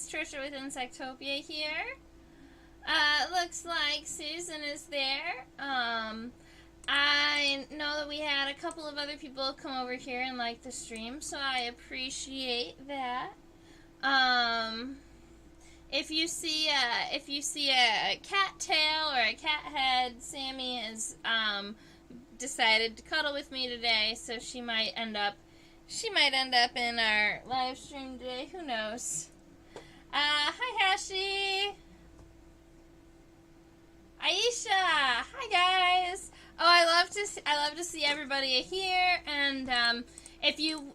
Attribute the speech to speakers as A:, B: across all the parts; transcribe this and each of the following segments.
A: it's Trisha with Insectopia here. Looks like Susan is there. I know that we had a couple of other people come over here and like the stream, so I appreciate that. If you see a cat tail or a cat head, Sammy has decided to cuddle with me today, so she might end up in our live stream today. Who knows? Hi Hashi. Aisha. Hi guys. Oh, I love to see everybody here, and if you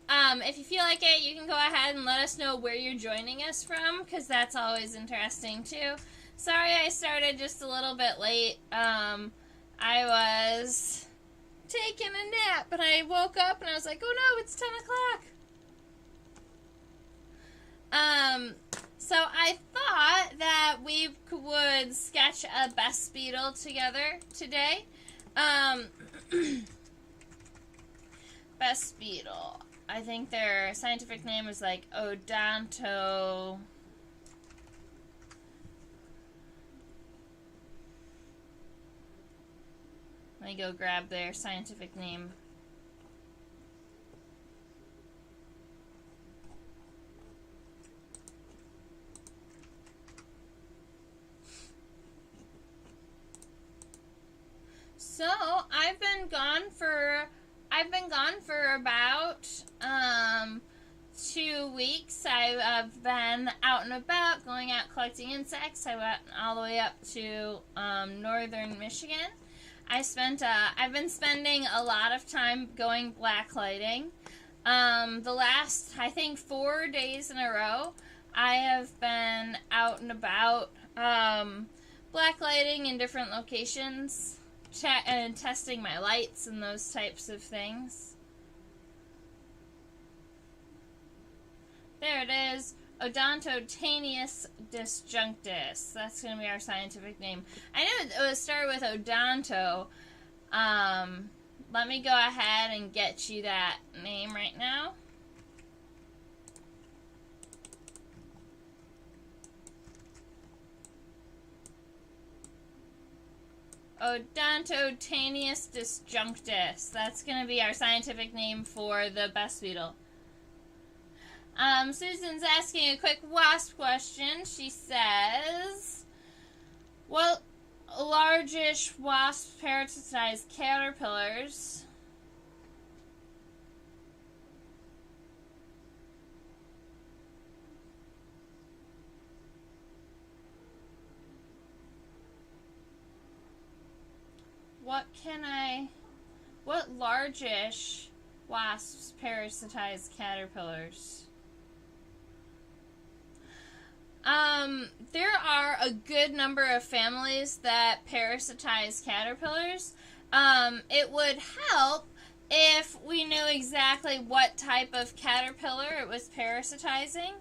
A: feel like it, you can go ahead and let us know where you're joining us from, because that's always interesting too. Sorry I started just a little bit late. I was taking a nap, but I woke up and I was like, oh no, it's 10 o'clock. So I thought that we would sketch a Bess Beetle together today. Bess Beetle. I think their scientific name is like Odonto. Let me go grab their scientific name. So I've been gone for about 2 weeks. I've been out and about, going out collecting insects. I went all the way up to northern Michigan. I've been spending a lot of time going blacklighting. The last, I think, 4 days in a row, I have been out and about blacklighting in different locations. And testing my lights and those types of things. There it is. Odontotaneous disjunctus. That's going to be our scientific name. I knew it would start with odonto. Let me go ahead and get you that name right now. Odontotaneous disjunctus. That's going to be our scientific name for the Bess Beetle. Susan's asking a quick wasp question. She says, what largish wasps parasitize caterpillars? What largish wasps parasitize caterpillars? There are a good number of families that parasitize caterpillars. It would help if we knew exactly what type of caterpillar it was parasitizing.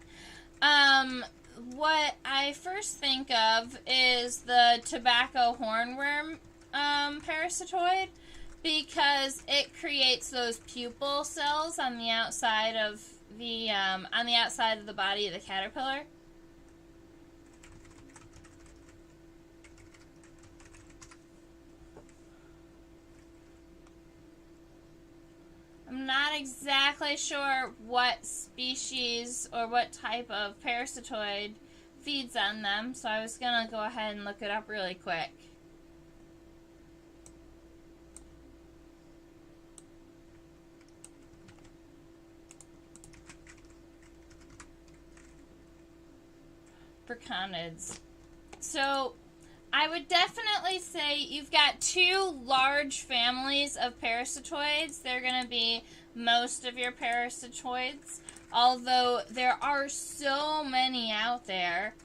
A: What I first think of is the tobacco hornworm parasitoid, because it creates those pupil cells on the outside of the body of the caterpillar. I'm not exactly sure what species or what type of parasitoid feeds on them, so I was gonna go ahead and look it up really quick. Proconids. So I would definitely say you've got 2 large families of parasitoids. They're going to be most of your parasitoids, although there are so many out there.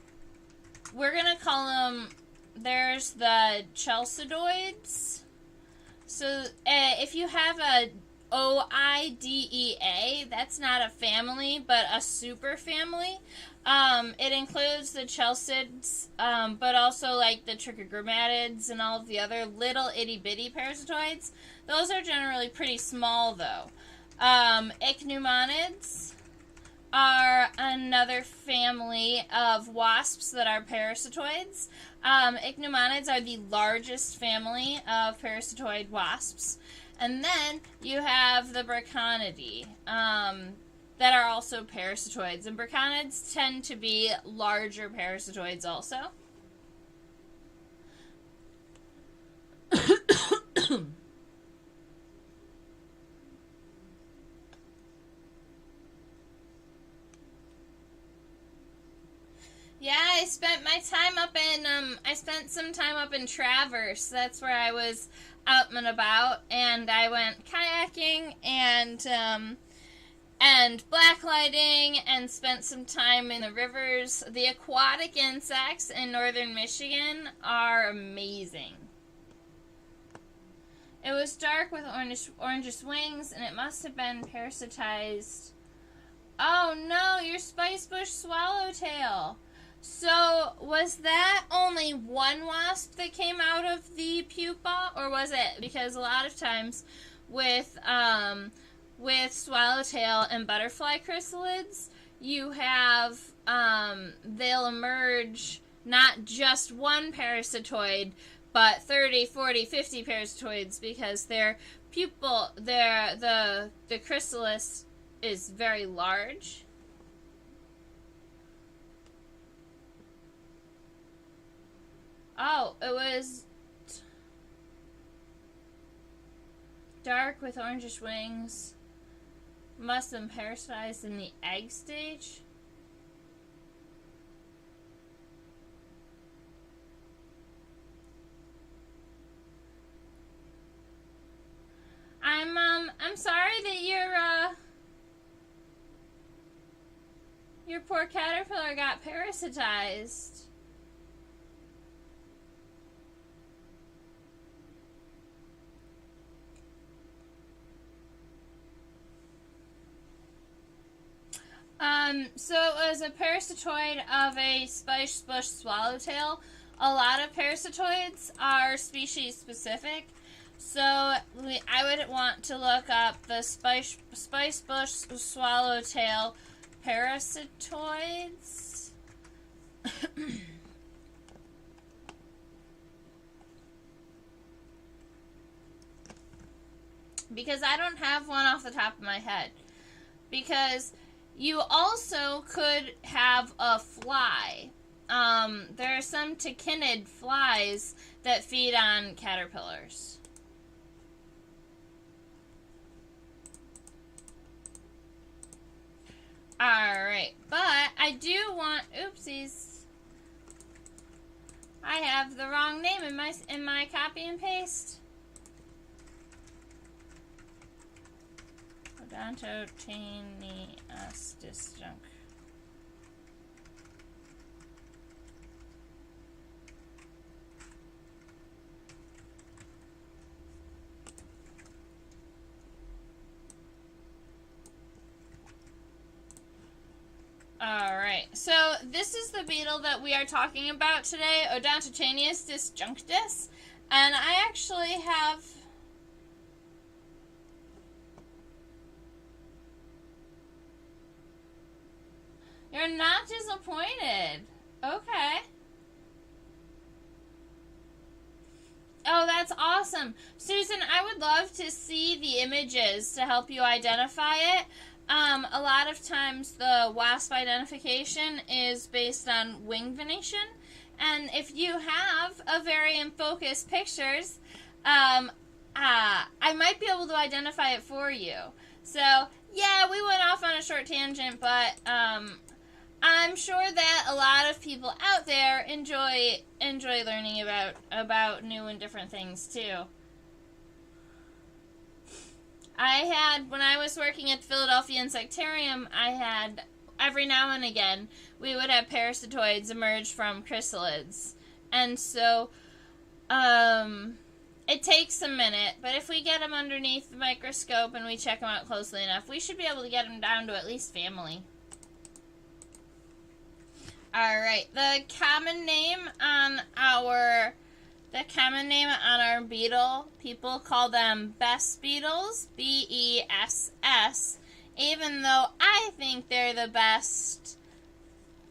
A: We're going to call them, there's the chalcidoids. So if you have a OIDEA, that's not a family, but a superfamily. It includes the chalcids, but also like the trichogrammatids and all of the other little itty-bitty parasitoids. Those are generally pretty small, though. Ichneumonids, are another family of wasps that are parasitoids. Ichneumonids are the largest family of parasitoid wasps. And then you have the Braconidae that are also parasitoids. And Braconids tend to be larger parasitoids also. Yeah, I spent some time up in Traverse. That's where I was out and about, and I went kayaking and blacklighting and spent some time in the rivers. The aquatic insects in northern Michigan are amazing. It was dark with orangish wings, and it must have been parasitized. Oh no, your spice bush swallowtail. So, was that only one wasp that came out of the pupa, or was it? Because a lot of times with swallowtail and butterfly chrysalids, you have, they'll emerge not just one parasitoid, but 30, 40, 50 parasitoids, because their pupil, the chrysalis is very large. Oh, it was dark with orangish wings. Must have been parasitized in the egg stage. I'm sorry that your poor caterpillar got parasitized. So it was a parasitoid of a spice bush swallowtail. A lot of parasitoids are species specific. So I would want to look up the spice bush swallowtail parasitoids. Because I don't have one off the top of my head. Because you also could have a fly. There are some tachinid flies that feed on caterpillars. Alright, but I do want, oopsies, I have the wrong name in my copy and paste. Odontoctenius disjunct. Alright, so this is the beetle that we are talking about today, Odontoctenius disjunctus, and I actually have... You're not disappointed. Okay. Oh, that's awesome. Susan, I would love to see the images to help you identify it. A lot of times the wasp identification is based on wing venation. And if you have a very in focus pictures, I might be able to identify it for you. So, yeah, we went off on a short tangent, but I'm sure that a lot of people out there enjoy learning about new and different things too. When I was working at the Philadelphia Insectarium, I had, every now and again, we would have parasitoids emerge from chrysalids. And so, it takes a minute, but if we get them underneath the microscope and we check them out closely enough, we should be able to get them down to at least family. Alright, the common name on our beetle, people call them Bess beetles, B-E-S-S, even though I think they're the best.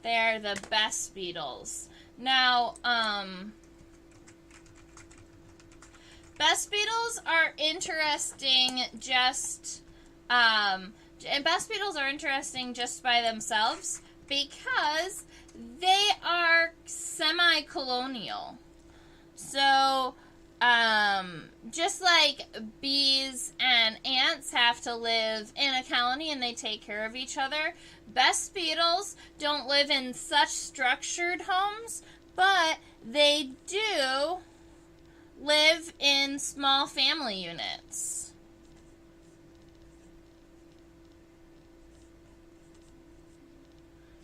A: They're the best beetles. Now, best beetles are interesting just, and best beetles are interesting just by themselves because they are semi-colonial. So, just like bees and ants have to live in a colony and they take care of each other, best beetles don't live in such structured homes, but they do live in small family units.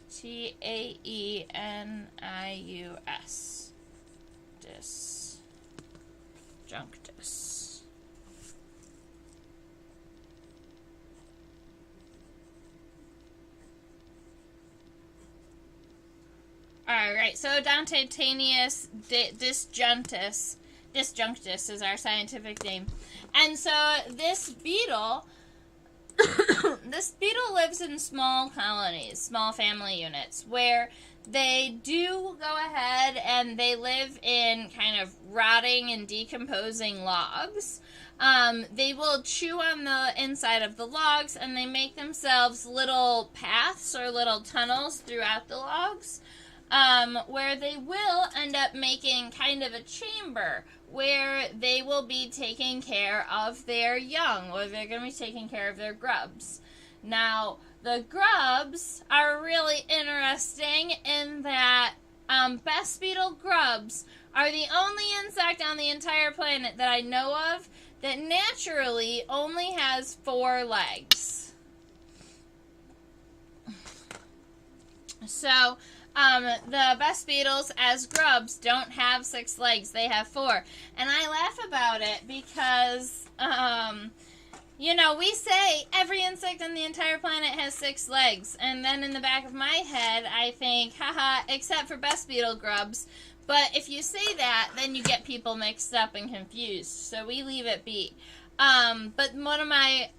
A: Taenius. Disjunctus. Alright, so Taenius disjunctus is our scientific name. And so this beetle lives in small colonies, small family units, where they do go ahead and they live in kind of rotting and decomposing logs. They will chew on the inside of the logs, and they make themselves little paths or little tunnels throughout the logs, where they will end up making kind of a chamber where they will be taking care of their young, or they're going to be taking care of their grubs. Now, the grubs are really interesting in that best beetle grubs are the only insect on the entire planet that I know of that naturally only has 4 legs. So, the best beetles as grubs don't have 6 legs, they have 4. And I laugh about it because, you know, we say every insect on the entire planet has 6 legs, and then in the back of my head, I think, haha, except for best beetle grubs. But if you say that, then you get people mixed up and confused, so we leave it be. But on one of my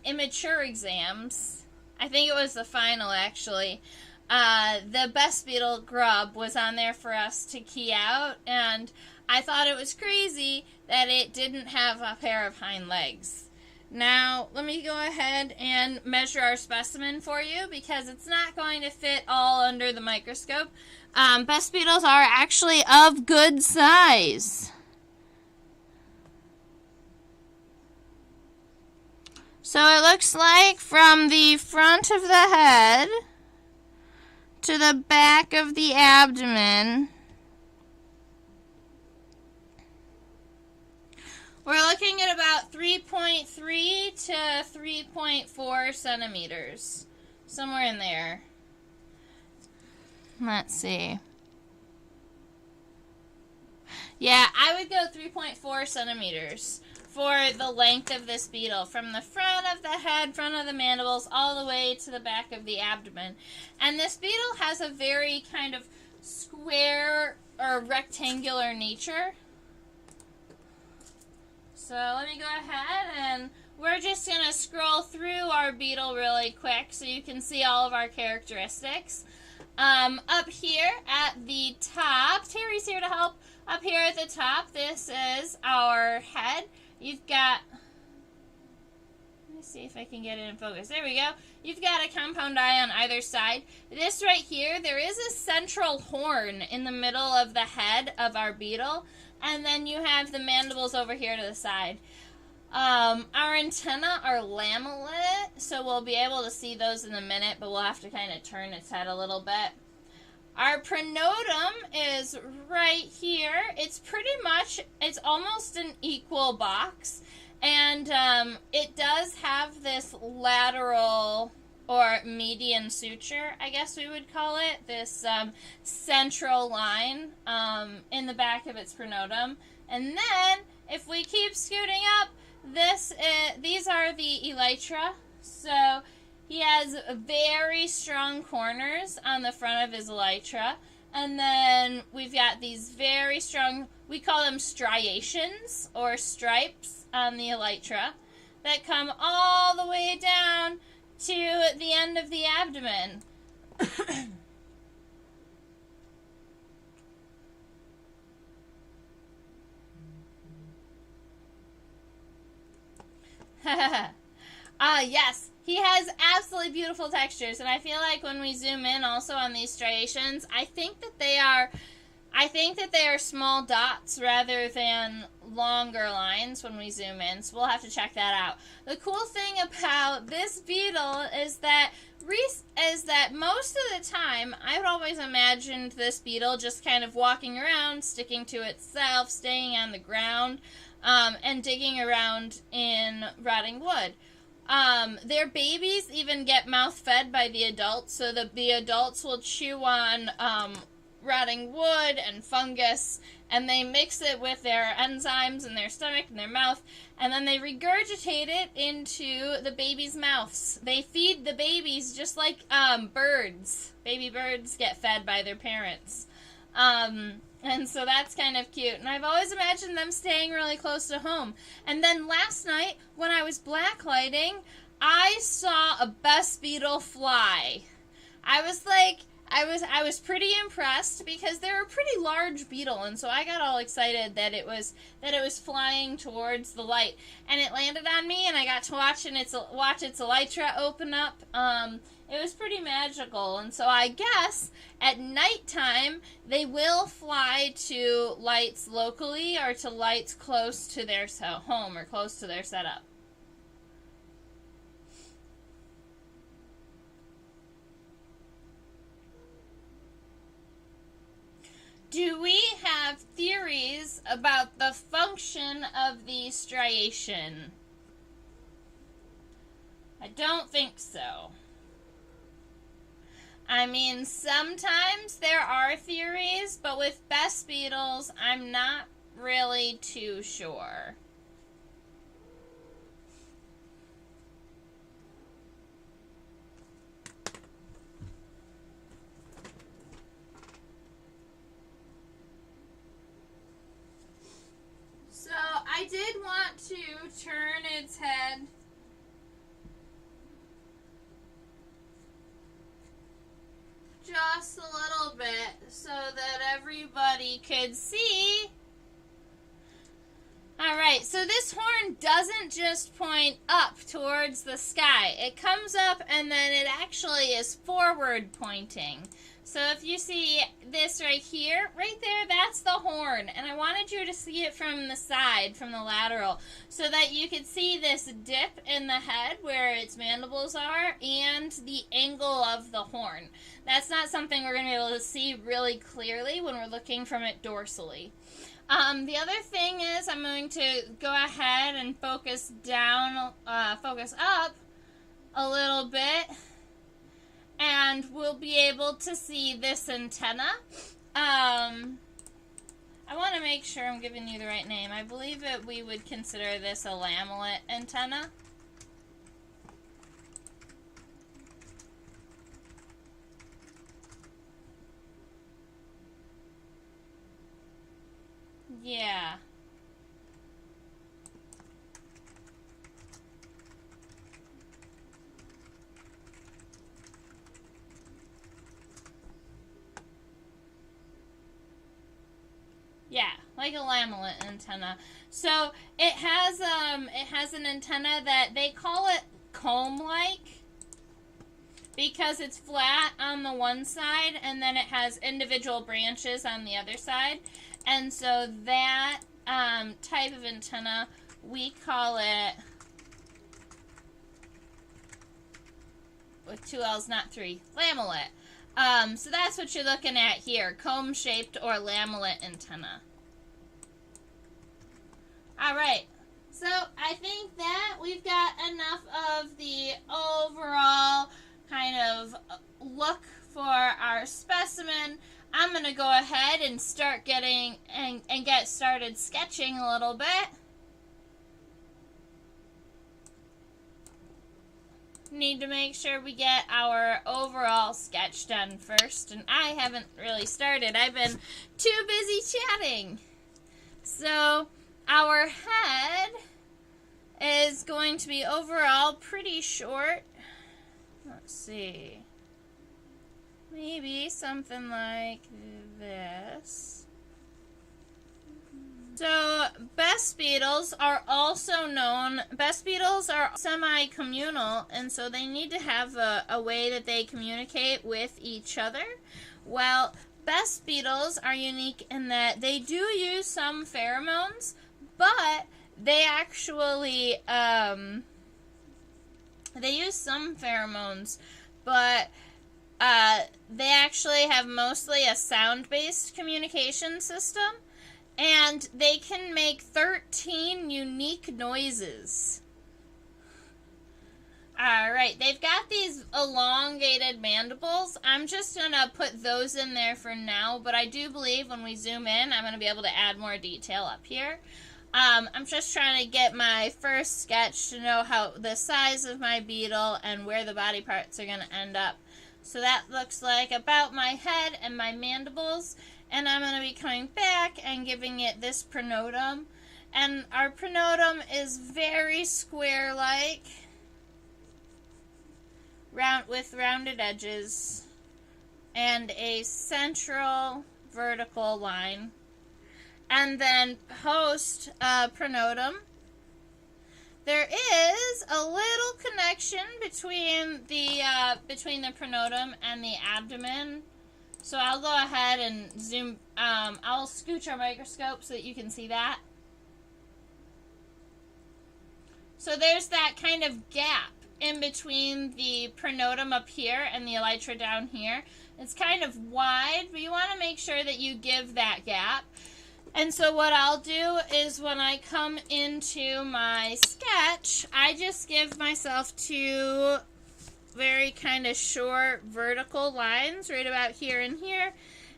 A: immature exams, I think it was the final actually, the best beetle grub was on there for us to key out, and I thought it was crazy that it didn't have a pair of hind legs. Now, let me go ahead and measure our specimen for you because it's not going to fit all under the microscope. Best beetles are actually of good size. So it looks like from the front of the head to the back of the abdomen, we're looking at about 3.3 to 3.4 centimeters. Somewhere in there. Let's see. Yeah, I would go 3.4 centimeters for the length of this beetle. From the front of the head, front of the mandibles, all the way to the back of the abdomen. And this beetle has a very kind of square or rectangular nature. So let me go ahead and we're just going to scroll through our beetle really quick so you can see all of our characteristics. Up here at the top, Terry's here to help. Up here at the top, this is our head. You've got, let me see if I can get it in focus. There we go. You've got a compound eye on either side. This right here, there is a central horn in the middle of the head of our beetle. And then you have the mandibles over here to the side. Our antennae are lamelate, so we'll be able to see those in a minute, but we'll have to kind of turn its head a little bit. Our pronotum is right here. It's pretty much, it's almost an equal box, and it does have this lateral or median suture, I guess we would call it, this central line in the back of its pronotum. And then, if we keep scooting up, these are the elytra. So he has very strong corners on the front of his elytra. And then we've got these very strong, we call them striations or stripes on the elytra that come all the way down to the end of the abdomen. Yes, he has absolutely beautiful textures, and I feel like when we zoom in also on these striations, I think that they are small dots rather than longer lines when we zoom in, so we'll have to check that out. The cool thing about this beetle is that most of the time, I've always imagined this beetle just kind of walking around, sticking to itself, staying on the ground, and digging around in rotting wood. Their babies even get mouth-fed by the adults, so the adults will chew on rotting wood and fungus, and they mix it with their enzymes in their stomach and their mouth, and then they regurgitate it into the babies' mouths. They feed the babies just like birds. Baby birds get fed by their parents. And so that's kind of cute. And I've always imagined them staying really close to home. And then last night, when I was blacklighting, I saw a Bess beetle fly. I was pretty impressed because they're a pretty large beetle, and so I got all excited that it was flying towards the light, and it landed on me, and I got to watch its elytra open up. It was pretty magical, and so I guess at nighttime they will fly to lights locally or to lights close to their home or close to their setup. Do we have theories about the function of the striation? I don't think so. I mean, sometimes there are theories, but with Bess beetles, I'm not really too sure. So, I did want to turn its head just a little bit so that everybody could see. Alright, so this horn doesn't just point up towards the sky. It comes up and then it actually is forward pointing. So if you see this right here, right there, that's the horn. And I wanted you to see it from the side, from the lateral, so that you could see this dip in the head where its mandibles are and the angle of the horn. That's not something we're going to be able to see really clearly when we're looking from it dorsally. The other thing is I'm going to go ahead and focus up a little bit, and we'll be able to see this antenna. I want to make sure I'm giving you the right name. I believe that we would consider this a lamelet antenna. Yeah. Yeah, like a lamelet antenna. So it has an antenna that they call it comb-like because it's flat on the one side and then it has individual branches on the other side. And so that type of antenna, we call it, with 2 L's, not 3, lamelet. So that's what you're looking at here, comb-shaped or lamelet antenna. Alright, so I think that we've got enough of the overall kind of look for our specimen. I'm going to go ahead and start getting and get started sketching a little bit. need to make sure we get our overall sketch done first, and I haven't really started. I've been too busy chatting. So our head is going to be overall pretty short. Let's see. Maybe something like this. So, Bess beetles are also known, Bess beetles are semi-communal, and so they need to have a way that they communicate with each other. Well, Bess beetles are unique in that they do use some pheromones, but they actually, they use some pheromones, but they actually have mostly a sound-based communication system. And they can make 13 unique noises. Alright, they've got these elongated mandibles. I'm just going to put those in there for now, but I do believe when we zoom in, I'm going to be able to add more detail up here. I'm just trying to get my first sketch to know how the size of my beetle and where the body parts are going to end up. So that looks like about my head and my mandibles. And I'm going to be coming back and giving it this pronotum. And our pronotum is very square-like, with rounded edges, and a central vertical line. And then post pronotum, there is a little connection between the pronotum and the abdomen. So I'll go ahead and zoom, I'll scooch our microscope so that you can see that. So there's that kind of gap in between the pronotum up here and the elytra down here. It's kind of wide, but you want to make sure that you give that gap. And so what I'll do is when I come into my sketch, I just give myself two very kind of short vertical lines right about here and here,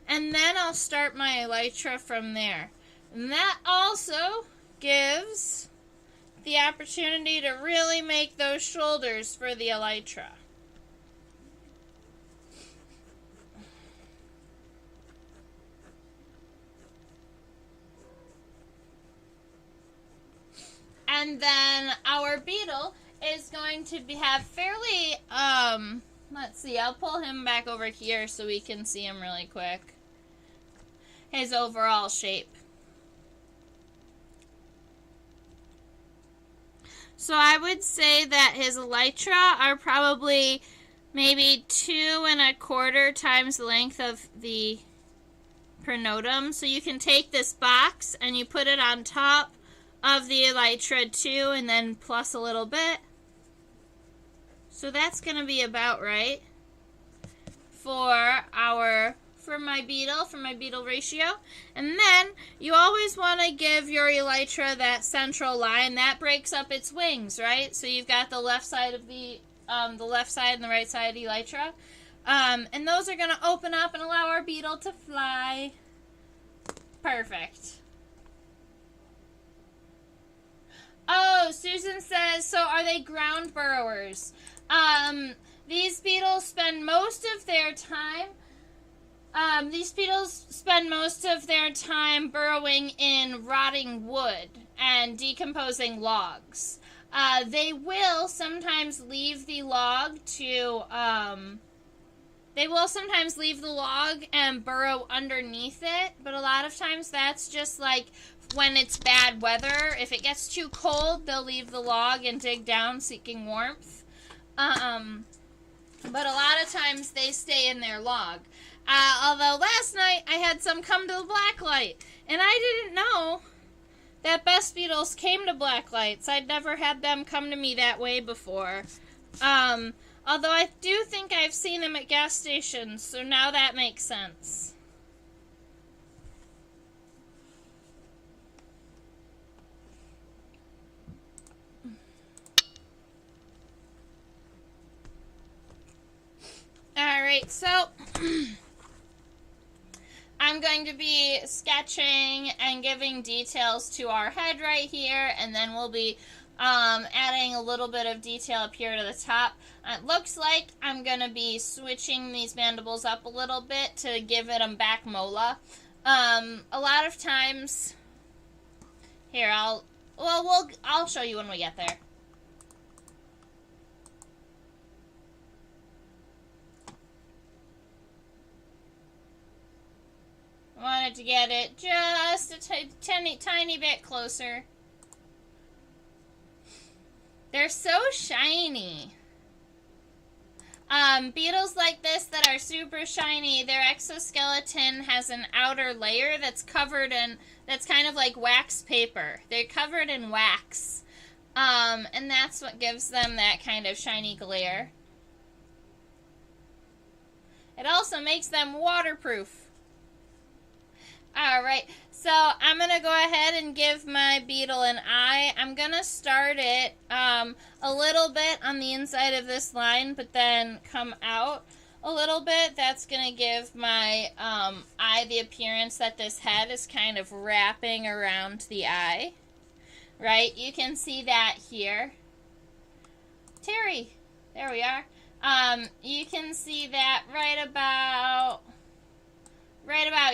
A: and then I'll start my elytra from there. And that also gives the opportunity to really make those shoulders for the elytra. And then our beetle is going to have fairly, let's see, I'll pull him back over here so we can see him really quick. His overall shape. So I would say that his elytra are probably maybe 2 1/4 times the length of the pronotum. So you can take this box and you put it on top of the elytra too, and then plus a little bit. So that's going to be about right for my beetle ratio. And then you always want to give your elytra that central line that breaks up its wings, right? So you've got the left side of the left side and the right side elytra, and those are going to open up and allow our beetle to fly. Perfect. Oh, Susan says, so are they ground burrowers? These beetles spend most of their time burrowing in rotting wood and decomposing logs. They will sometimes leave the log and burrow underneath it, but a lot of times that's just like when it's bad weather. If it gets too cold, they'll leave the log and dig down seeking warmth. But a lot of times they stay in their log. Although last night I had some come to the blacklight, and I didn't know that Bess beetles came to blacklights. I'd never had them come to me that way before. Although I do think I've seen them at gas stations, so now that makes sense. Alright, so I'm going to be sketching and giving details to our head right here, and then we'll be adding a little bit of detail up here to the top. It looks like I'm going to be switching these mandibles up a little bit to give it a back mola. A lot of times, here, I'll show you when we get there. I wanted to get it just a tiny bit closer. They're so shiny. Beetles like this that are super shiny, their exoskeleton has an outer layer that's covered in, that's kind of like wax paper. They're covered in wax. And that's what gives them that kind of shiny glare. It also makes them waterproof. Alright, so I'm going to go ahead and give my beetle an eye. I'm going to start it a little bit on the inside of this line, but then come out a little bit. That's going to give my eye the appearance that this head is kind of wrapping around the eye. Right? You can see that here. Terry, there we are. You can see that right about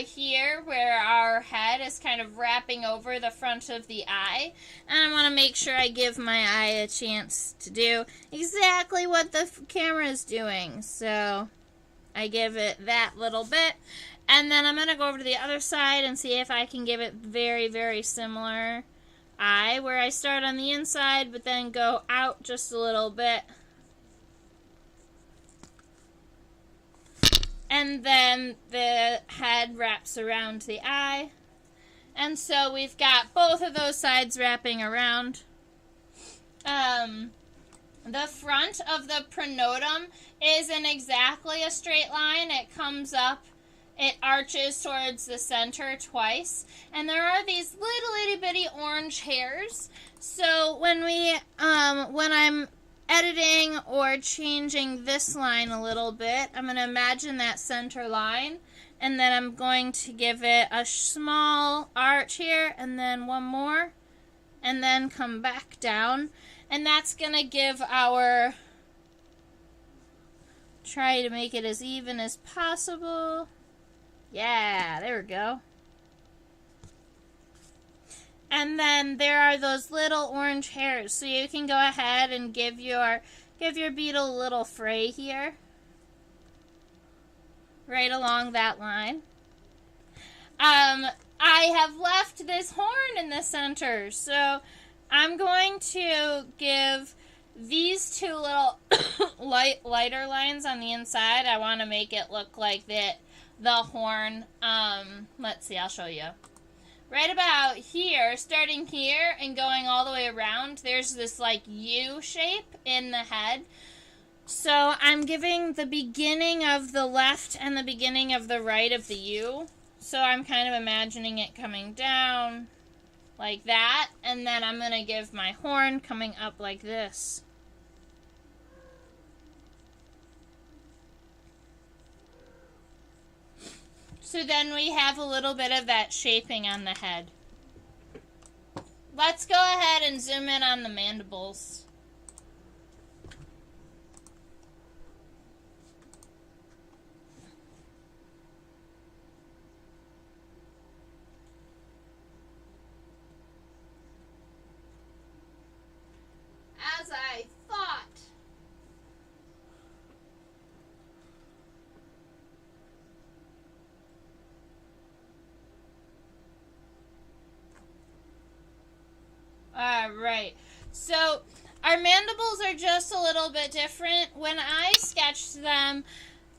A: here where our head is kind of wrapping over the front of the eye. And I want to make sure I give my eye a chance to do exactly what the camera is doing. So I give it that little bit. And then I'm going to go over to the other side and see if I can give it very, very similar eye, where I start on the inside but then go out just a little bit. And then the head wraps around the eye. And so we've got both of those sides wrapping around. The front of the pronotum isn't exactly a straight line. It comes up, it arches towards the center twice. And there are these little itty bitty orange hairs. So when I'm editing or changing this line a little bit, I'm going to imagine that center line, and then I'm going to give it a small arch here, and then one more, and then come back down, and that's going to give try to make it as even as possible. Yeah, there we go. And then there are those little orange hairs, so you can go ahead and give your beetle a little fray here, right along that line. I have left this horn in the center, so I'm going to give these two little lighter lines on the inside. I want to make it look like the horn. Let's see, I'll show you. Right about here, starting here and going all the way around, there's this like U shape in the head. So I'm giving the beginning of the left and the beginning of the right of the U. So I'm kind of imagining it coming down like that. And then I'm going to give my horn coming up like this. So then we have a little bit of that shaping on the head. Let's go ahead and zoom in on the mandibles. As I thought. Alright, so our mandibles are just a little bit different. When I sketched them,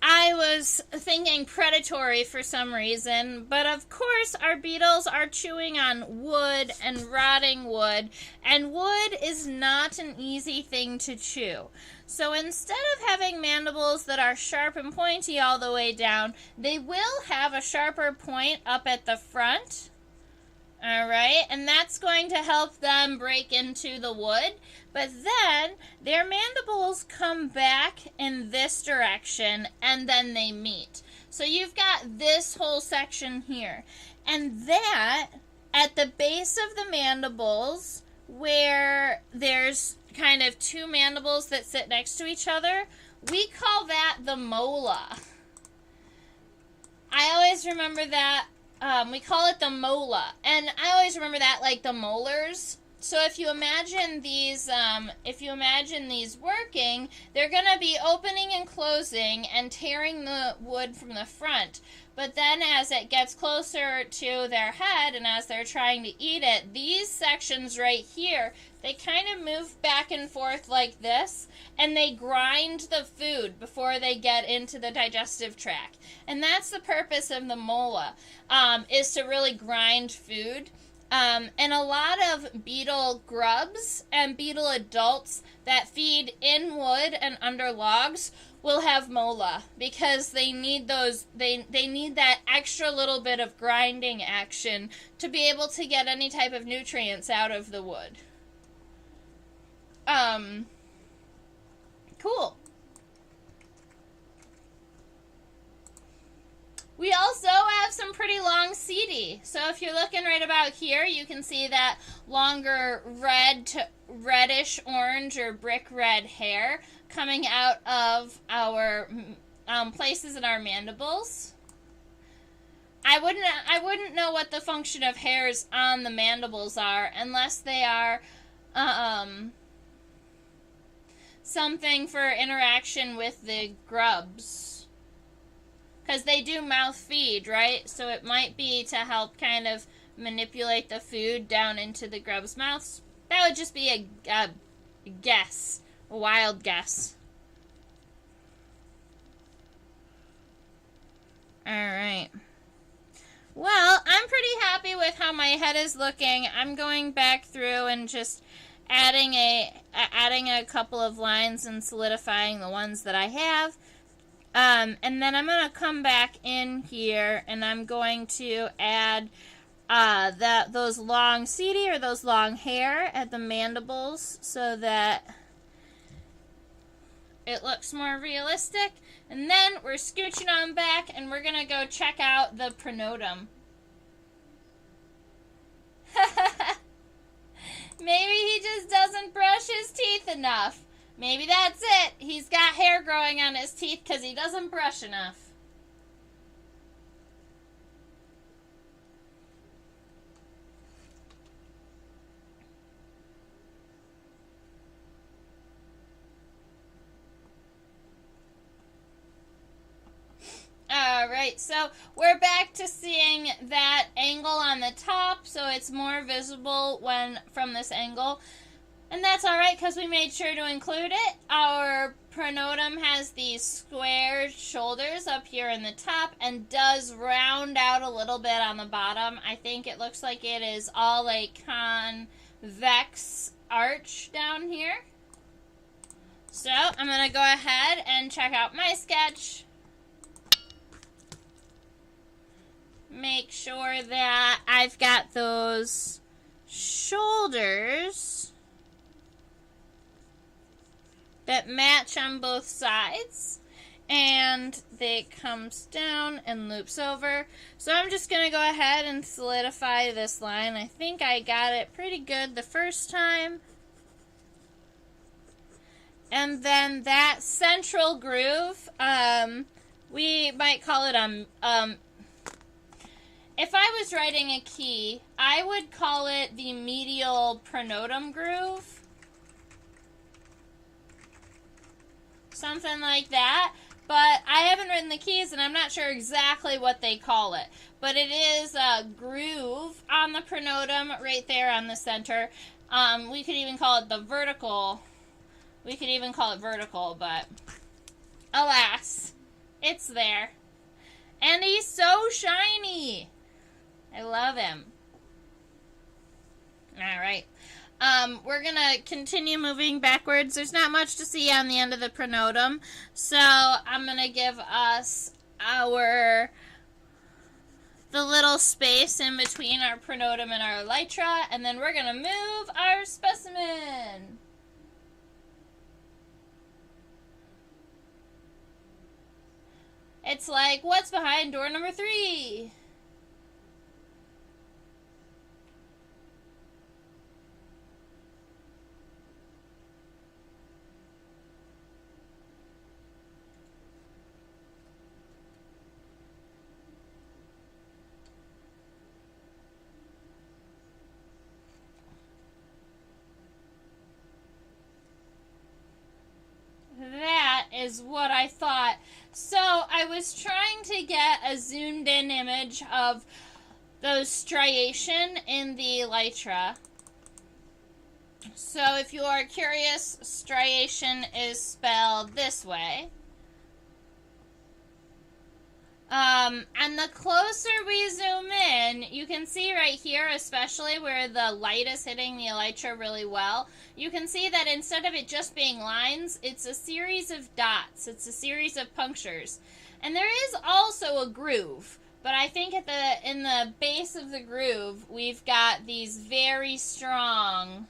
A: I was thinking predatory for some reason, but of course our beetles are chewing on wood and rotting wood, and wood is not an easy thing to chew. So instead of having mandibles that are sharp and pointy all the way down, they will have a sharper point up at the front. Alright, and that's going to help them break into the wood. But then their mandibles come back in this direction and then they meet. So you've got this whole section here. And that, at the base of the mandibles, where there's kind of two mandibles that sit next to each other. We call that the mola. I always remember that. We call it the mola. And I always remember that like the molars. So if you imagine these working, they're going to be opening and closing and tearing the wood from the front. But then as it gets closer to their head and as they're trying to eat it, these sections right here, they kind of move back and forth like this, and they grind the food before they get into the digestive tract. And that's the purpose of the mola, is to really grind food. And a lot of beetle grubs and beetle adults that feed in wood and under logs will have mola because they need those they need that extra little bit of grinding action to be able to get any type of nutrients out of the wood. Cool. We also have some pretty long setae. So if you're looking right about here, you can see that longer red to reddish orange or brick red hair coming out of our places in our mandibles. I wouldn't know what the function of hairs on the mandibles are unless they are something for interaction with the grubs. Because they do mouth feed, right? So it might be to help kind of manipulate the food down into the grub's mouths. That would just be a guess. A wild guess. Alright. Well, I'm pretty happy with how my head is looking. I'm going back through and just adding a couple of lines and solidifying the ones that I have. And then I'm going to come back in here and I'm going to add those long setae or those long hair at the mandibles so that it looks more realistic. And then we're scooching on back and we're going to go check out the pronotum. Maybe he just doesn't brush his teeth enough. Maybe that's it. He's got hair growing on his teeth because he doesn't brush enough. Alright, so we're back to seeing that angle on the top, so it's more visible when from this angle. And that's alright because we made sure to include it. Our pronotum has these square shoulders up here in the top and does round out a little bit on the bottom. I think it looks like it is all a convex arch down here. So I'm going to go ahead and check out my sketch. Make sure that I've got those shoulders that match on both sides, and it comes down and loops over. So I'm just going to go ahead and solidify this line. I think I got it pretty good the first time. And then that central groove, we might call it if I was writing a key, I would call it the medial pronotum groove. Something like that. But I haven't written the keys and I'm not sure exactly what they call it. But it is a groove on the pronotum right there on the center. We could even call it the vertical. We could even call it vertical, but alas, it's there. And he's so shiny. I love him. Alright. We're going to continue moving backwards. There's not much to see on the end of the pronotum. So I'm going to give us the little space in between our pronotum and our elytra. And then we're going to move our specimen. It's like, what's behind door number 3? is what I thought. So I was trying to get a zoomed in image of those striation in the elytra. So if you are curious, striation is spelled this way. And the closer we zoom in, you can see right here, especially where the light is hitting the elytra really well, you can see that instead of it just being lines, it's a series of dots. It's a series of punctures. And there is also a groove, but I think in the base of the groove, we've got these very strong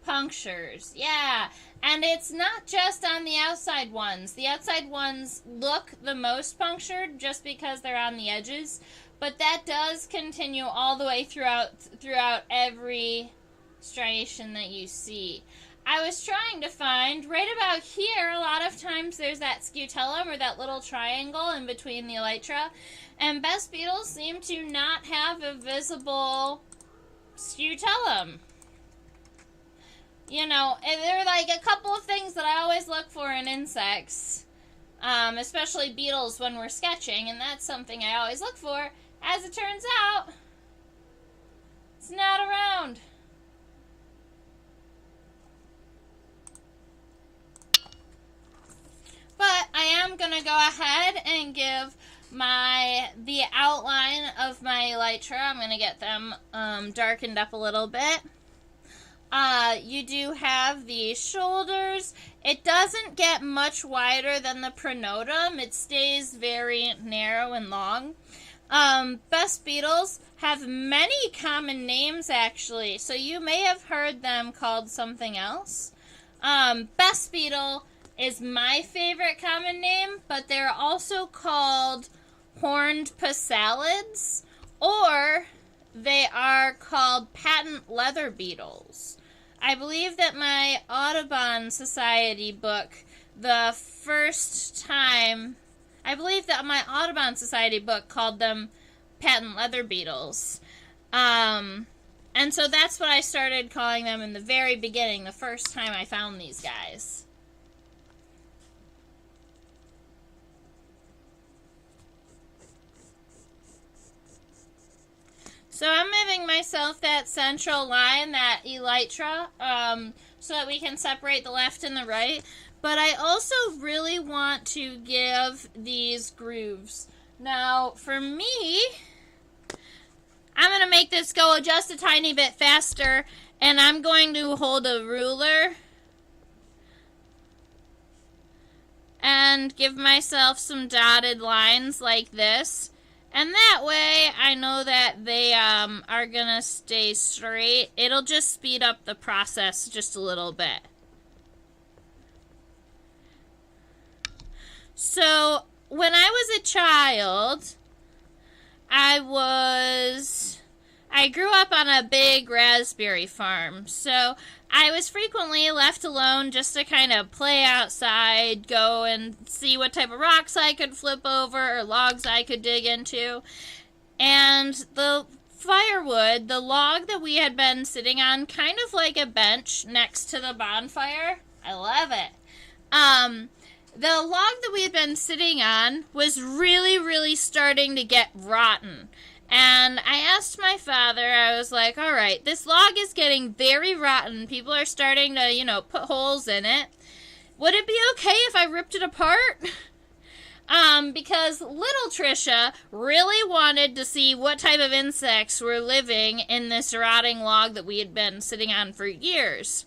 A: punctures. Yeah, and it's not just on the outside ones. The outside ones look the most punctured just because they're on the edges, but that does continue all the way throughout every striation that you see. I was trying to find, right about here, a lot of times there's that scutellum or that little triangle in between the elytra, and Bess beetles seem to not have a visible scutellum. You know, and there are like a couple of things that I always look for in insects, especially beetles when we're sketching, and that's something I always look for. As it turns out, it's not around. But I am going to go ahead and give the outline of my elytra. I'm going to get them darkened up a little bit. You do have the shoulders. It doesn't get much wider than the pronotum. It stays very narrow and long. Bess beetles have many common names, actually, so you may have heard them called something else. Bess beetle is my favorite common name, but they're also called horned passallids, or they are called patent leather beetles. I believe that my Audubon Society book, the first time, I believe that my Audubon Society book called them patent leather beetles. And so that's what I started calling them in the very beginning, the first time I found these guys. So I'm moving myself that central line, that elytra, so that we can separate the left and the right. But I also really want to give these grooves. Now, for me, I'm going to make this go just a tiny bit faster, and I'm going to hold a ruler and give myself some dotted lines like this. And that way, I know that they are going to stay straight. It'll just speed up the process just a little bit. So, when I was a child, I grew up on a big raspberry farm. So, I was frequently left alone just to kind of play outside, go and see what type of rocks I could flip over or logs I could dig into. And the firewood, the log that we had been sitting on, kind of like a bench next to the bonfire. I love it. The log that we had been sitting on was really, really starting to get rotten. And I asked my father, I was like, all right, this log is getting very rotten. People are starting to, put holes in it. Would it be okay if I ripped it apart? Because little Trisha really wanted to see what type of insects were living in this rotting log that we had been sitting on for years.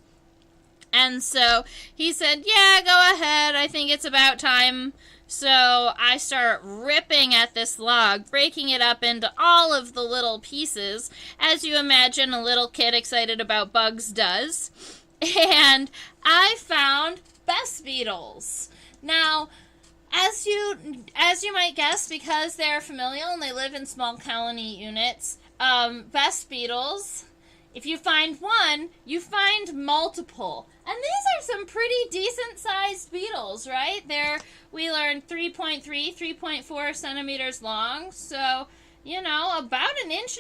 A: And so he said, yeah, go ahead. I think it's about time. So I start ripping at this log, breaking it up into all of the little pieces, as you imagine a little kid excited about bugs does. And I found Bess beetles. Now, as you might guess, because they're familial and they live in small colony units, Bess beetles, if you find one, you find multiple. And these are some pretty decent-sized beetles, right? We learned 3.3, 3.4 centimeters long, so, about 1.5 inches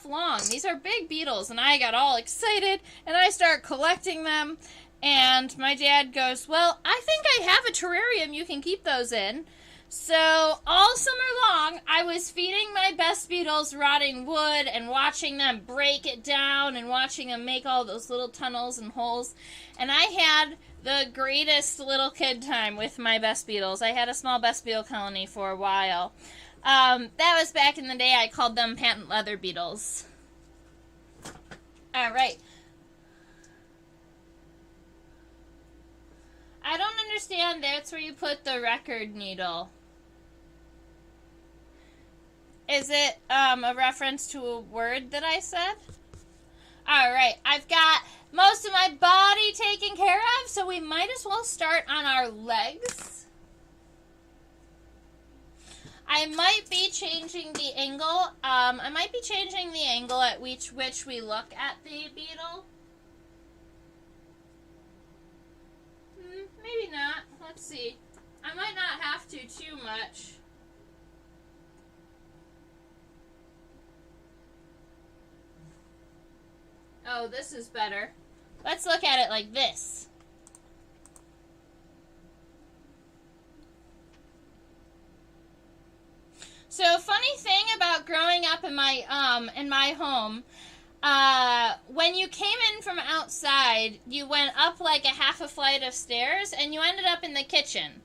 A: long. These are big beetles, and I got all excited, and I start collecting them. And my dad goes, well, I think I have a terrarium you can keep those in. So all summer long, I was feeding my Bess beetles rotting wood and watching them break it down and watching them make all those little tunnels and holes. And I had the greatest little kid time with my Bess beetles. I had a small Bess beetle colony for a while. That was back in the day. I called them patent leather beetles. All right. I don't understand. That's where you put the record needle. Is it a reference to a word that I said? Alright, I've got most of my body taken care of, so we might as well start on our legs. I might be changing the angle. I might be changing the angle at which we look at the beetle. Maybe not. Let's see. I might not have to too much. Oh, this is better. Let's look at it like this. So, funny thing about growing up in my home, when you came in from outside, you went up like a half a flight of stairs, and you ended up in the kitchen.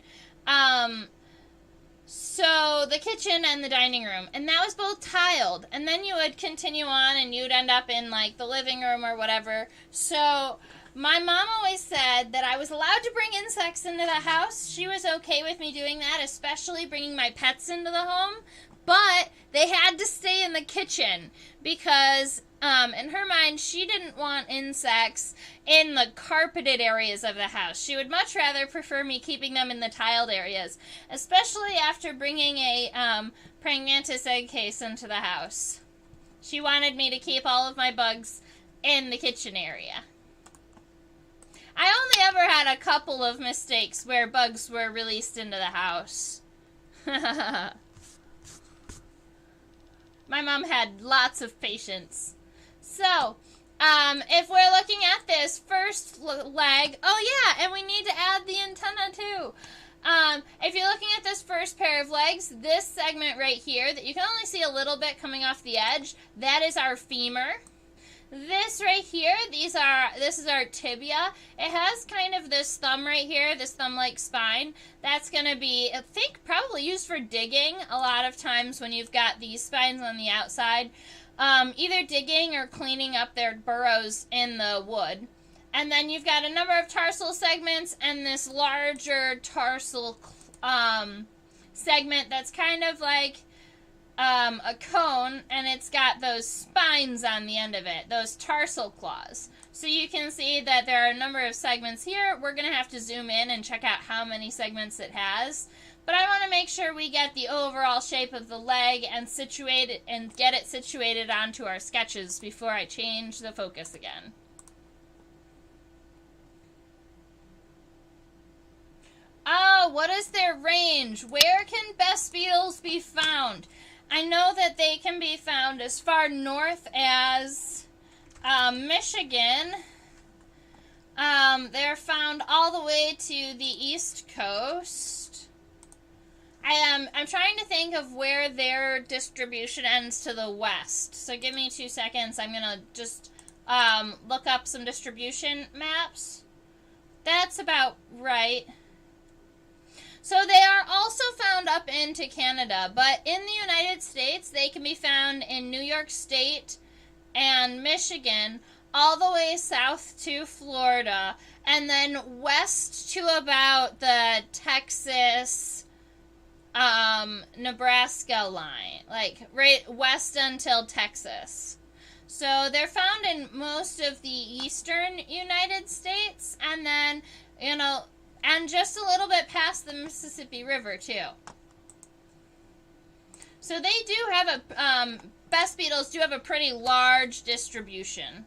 A: So the kitchen and the dining room, and that was both tiled, and then you would continue on and you'd end up in like the living room or whatever. So my mom always said that I was allowed to bring insects into the house. She was okay with me doing that, especially bringing my pets into the home, but they had to stay in the kitchen because in her mind, she didn't want insects in the carpeted areas of the house. She would much rather prefer me keeping them in the tiled areas, especially after bringing a praying mantis egg case into the house. She wanted me to keep all of my bugs in the kitchen area. I only ever had a couple of mistakes where bugs were released into the house. My mom had lots of patience. So, if we're looking at this first leg, oh yeah, and we need to add the antenna too. If you're looking at this first pair of legs, this segment right here that you can only see a little bit coming off the edge, that is our femur. This right here, this is our tibia. It has kind of this thumb right here, this thumb-like spine. That's going to be, I think, probably used for digging a lot of times when you've got these spines on the outside. Either digging or cleaning up their burrows in the wood. And then you've got a number of tarsal segments and this larger tarsal segment that's kind of like a cone, and it's got those spines on the end of it, those tarsal claws. So you can see that there are a number of segments here. We're going to have to zoom in and check out how many segments it has. But I want to make sure we get the overall shape of the leg and get it situated onto our sketches before I change the focus again. Oh, what is their range? Where can Bess beetles be found? I know that they can be found as far north as Michigan. They're found all the way to the East Coast. I'm trying to think of where their distribution ends to the west. So give me 2 seconds. I'm going to just look up some distribution maps. That's about right. So they are also found up into Canada, but in the United States, they can be found in New York State and Michigan, all the way south to Florida, and then west to about the Texas, Nebraska line, like right west until Texas. So they're found in most of the eastern United States, and then, and just a little bit past the Mississippi River, too. So they do have Bess beetles do have a pretty large distribution.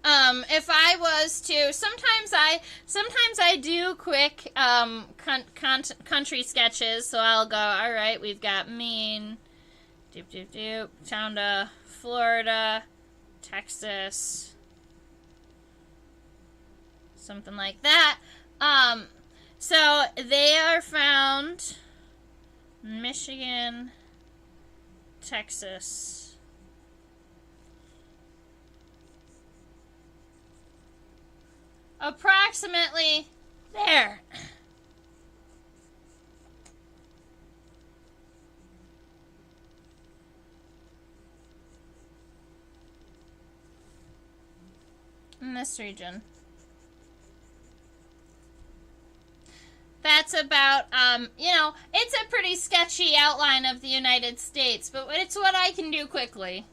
A: If I was to, sometimes I do quick country sketches, so I'll go, all right, we've got Maine, down to Florida, Texas, something like that. So they are found in Michigan, Texas. Approximately there. In this region. That's about, it's a pretty sketchy outline of the United States, but it's what I can do quickly.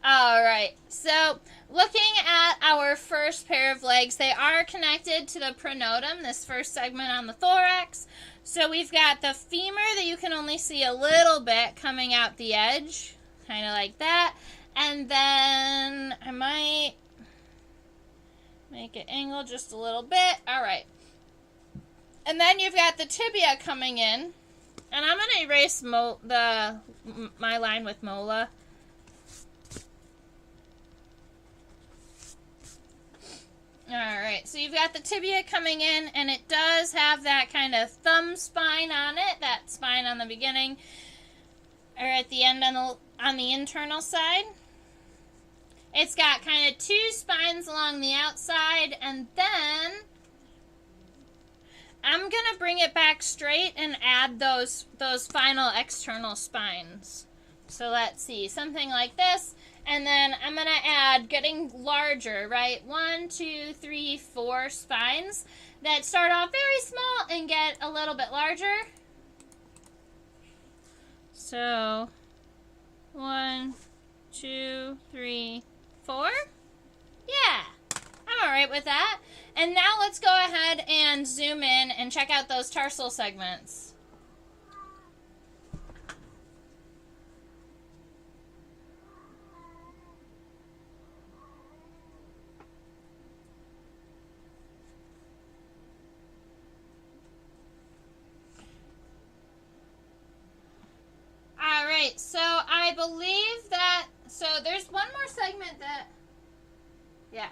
A: Alright, so looking at our first pair of legs, they are connected to the pronotum, this first segment on the thorax. So we've got the femur that you can only see a little bit coming out the edge, kind of like that. And then I might make it angle just a little bit. Alright. And then you've got the tibia coming in. And I'm going to erase my line with mola. Alright, so you've got the tibia coming in, and it does have that kind of thumb spine on it, that spine on the beginning, or at the end on the internal side. It's got kind of two spines along the outside, and then I'm going to bring it back straight and add those final external spines. So let's see, something like this. And then I'm going to add, getting larger, right? 1, 2, 3, 4 spines that start off very small and get a little bit larger. So 1, 2, 3, 4. Yeah, I'm all right with that. And now let's go ahead and zoom in and check out those tarsal segments. Alright, so I believe that, so there's one more segment that, yeah.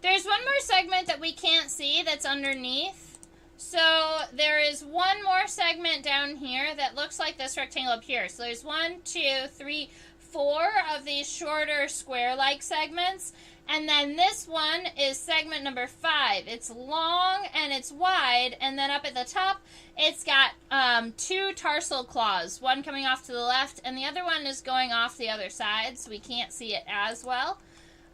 A: There's one more segment that we can't see that's underneath. So there is one more segment down here that looks like this rectangle up here. So there's 1, 2, 3, 4 of these shorter square-like segments. And then this one is segment number 5. It's long and it's wide. And then up at the top, it's got 2 tarsal claws. One coming off to the left and the other one is going off the other side. So we can't see it as well.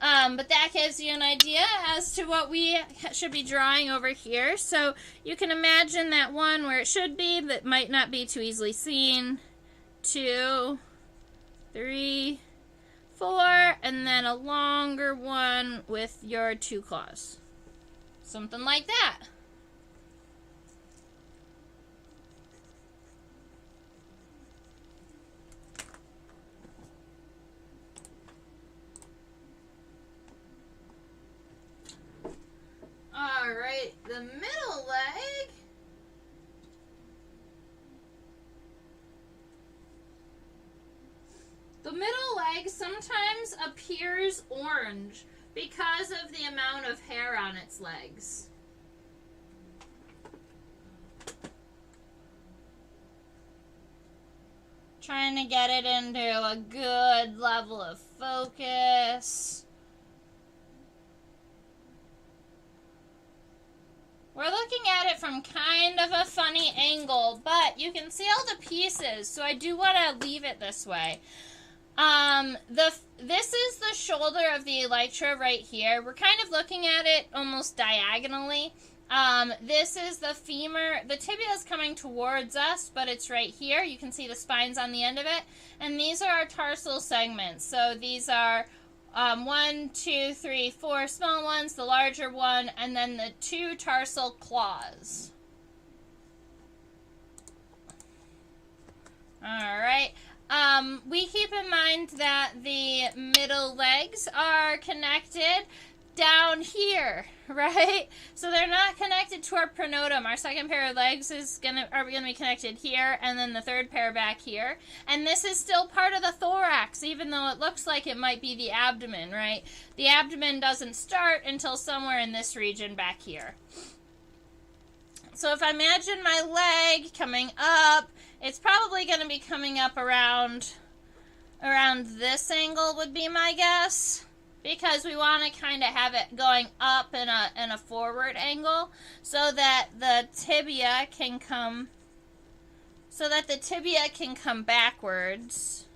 A: But that gives you an idea as to what we should be drawing over here. So you can imagine that one where it should be that might not be too easily seen. 2, 3, 4, and then a longer one with your 2 claws. Something like that. Alright, the middle leg. The middle leg sometimes appears orange because of the amount of hair on its legs. Trying to get it into a good level of focus. We're looking at it from kind of a funny angle, but you can see all the pieces, so I do want to leave it this way. This is the shoulder of the elytra right here. We're kind of looking at it almost diagonally. This is the femur. The tibia is coming towards us, but it's right here. You can see the spines on the end of it. And these are our tarsal segments. So these are 1, 2, 3, 4 small ones, the larger one, and then the 2 tarsal claws. Alright. We keep in mind that the middle legs are connected down here, right? So they're not connected to our pronotum. Our second pair of legs are gonna be connected here, and then the third pair back here. And this is still part of the thorax. even though it looks like it might be the abdomen, right? The abdomen doesn't start until somewhere in this region back here. So if I imagine my leg coming up, it's probably going to be coming up around this angle would be my guess, because we want to kind of have it going up in a forward angle so that the tibia can come backwards.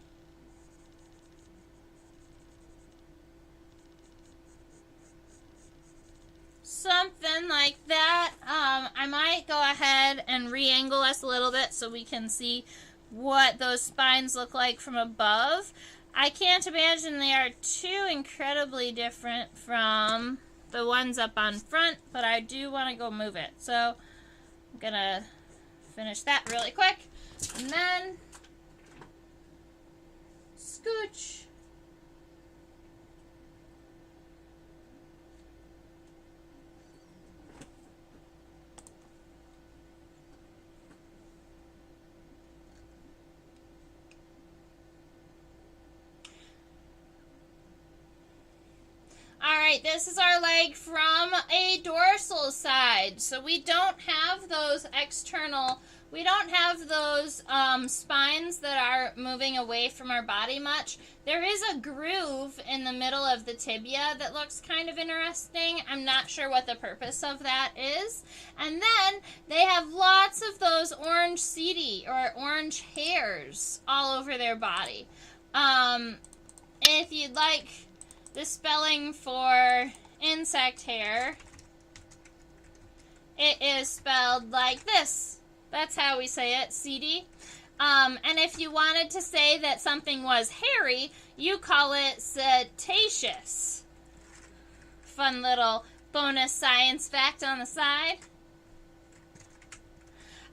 A: Something like that. I might go ahead and re-angle us a little bit so we can see what those spines look like from above. I can't imagine they are too incredibly different from the ones up on front, but I do want to go move it. So I'm going to finish that really quick. And then scooch. Alright, this is our leg from a dorsal side. So we don't have those spines that are moving away from our body much. There is a groove in the middle of the tibia that looks kind of interesting. I'm not sure what the purpose of that is. And then they have lots of those orange setae or orange hairs all over their body. If you'd like the spelling for insect hair, it is spelled like this. That's how we say it, setae. And if you wanted to say that something was hairy, you call it cetaceous. Fun little bonus science fact on the side.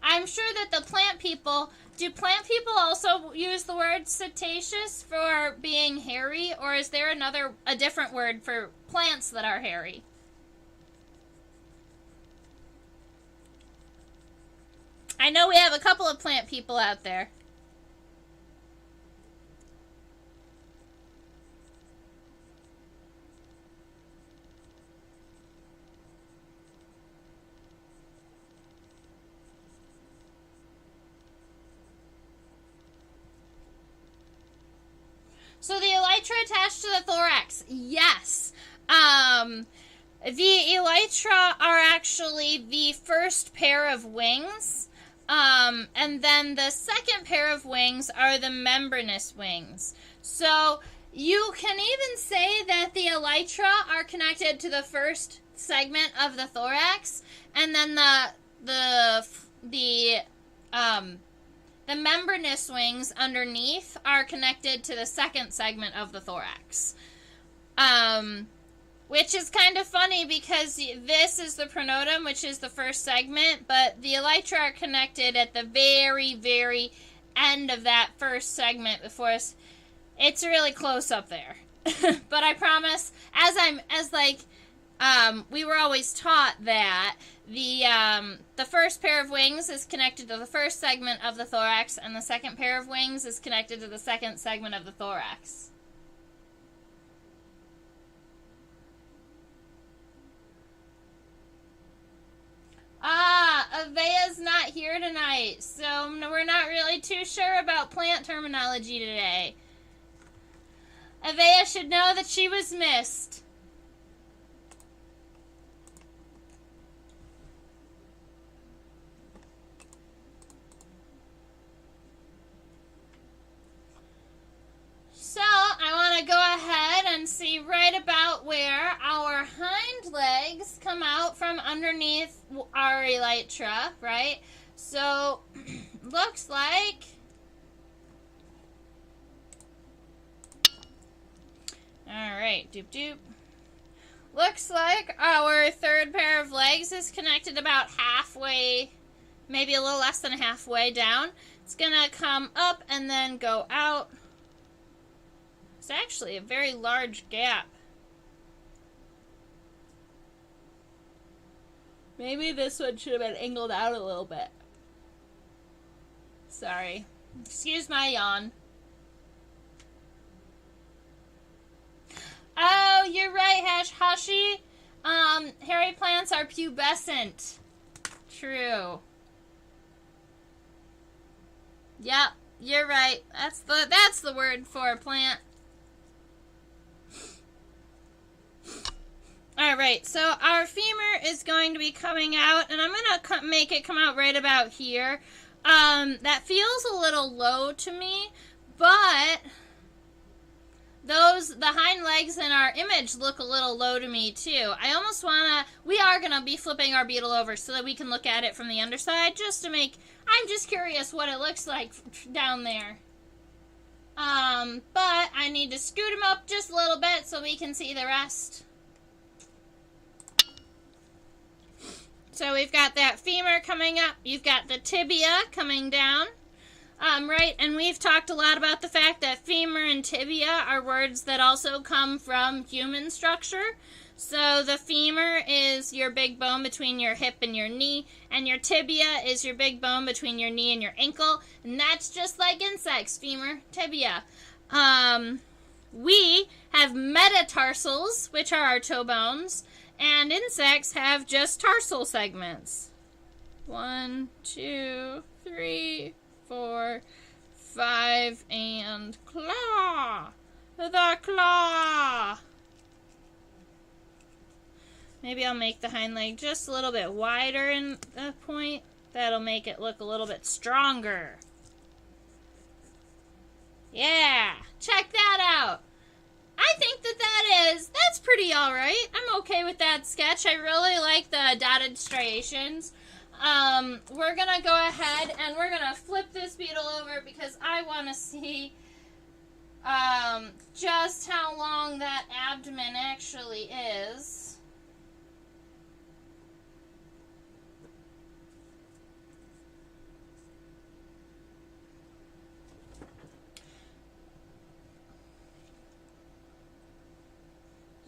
A: I'm sure that the plant people, do plant people also use the word cetaceous for being hairy, or is there a different word for plants that are hairy? I know we have a couple of plant people out there. So the elytra attached to the thorax, yes. The elytra are actually the first pair of wings, and then the second pair of wings are the membranous wings. So you can even say that the elytra are connected to the first segment of the thorax, and then the membranous wings underneath are connected to the second segment of the thorax. Which is kind of funny because this is the pronotum, which is the first segment, but the elytra are connected at the very, very end of that first segment before us. It's really close up there. But I promise, we were always taught that the first pair of wings is connected to the first segment of the thorax, and the second pair of wings is connected to the second segment of the thorax. Avea's not here tonight, so we're not really too sure about plant terminology today. Avea should know that she was missed. So, I want to go ahead and see right about where our hind legs come out from underneath our elytra, right? So, looks like... Alright, doop doop. Looks like our third pair of legs is connected about halfway, maybe a little less than halfway down. It's gonna come up and then go out. It's actually a very large gap. Maybe this one should have been angled out a little bit. Sorry. Excuse my yawn. hushy. Hairy plants are pubescent. True. Yep, you're right. That's the word for a plant. Alright, so our femur is going to be coming out, and I'm going to make it come out right about here. That feels a little low to me, but the hind legs in our image look a little low to me too. I almost we are going to be flipping our beetle over so that we can look at it from the underside, just to make, I'm just curious what it looks like down there. But I need to scoot him up just a little bit so we can see the rest. So we've got that femur coming up. You've got the tibia coming down. Right, and we've talked a lot about the fact that femur and tibia are words that also come from human structure. So the femur is your big bone between your hip and your knee, and your tibia is your big bone between your knee and your ankle, and that's just like insects, femur, tibia. We have metatarsals, which are our toe bones, and insects have just tarsal segments. 1, 2, 3, 4, 5, and claw. The claw. Maybe I'll make the hind leg just a little bit wider in the point. That'll make it look a little bit stronger. Yeah, check that out. I think that's pretty alright. I'm okay with that sketch. I really like the dotted striations. We're gonna go ahead and we're gonna flip this beetle over because I want to see just how long that abdomen actually is.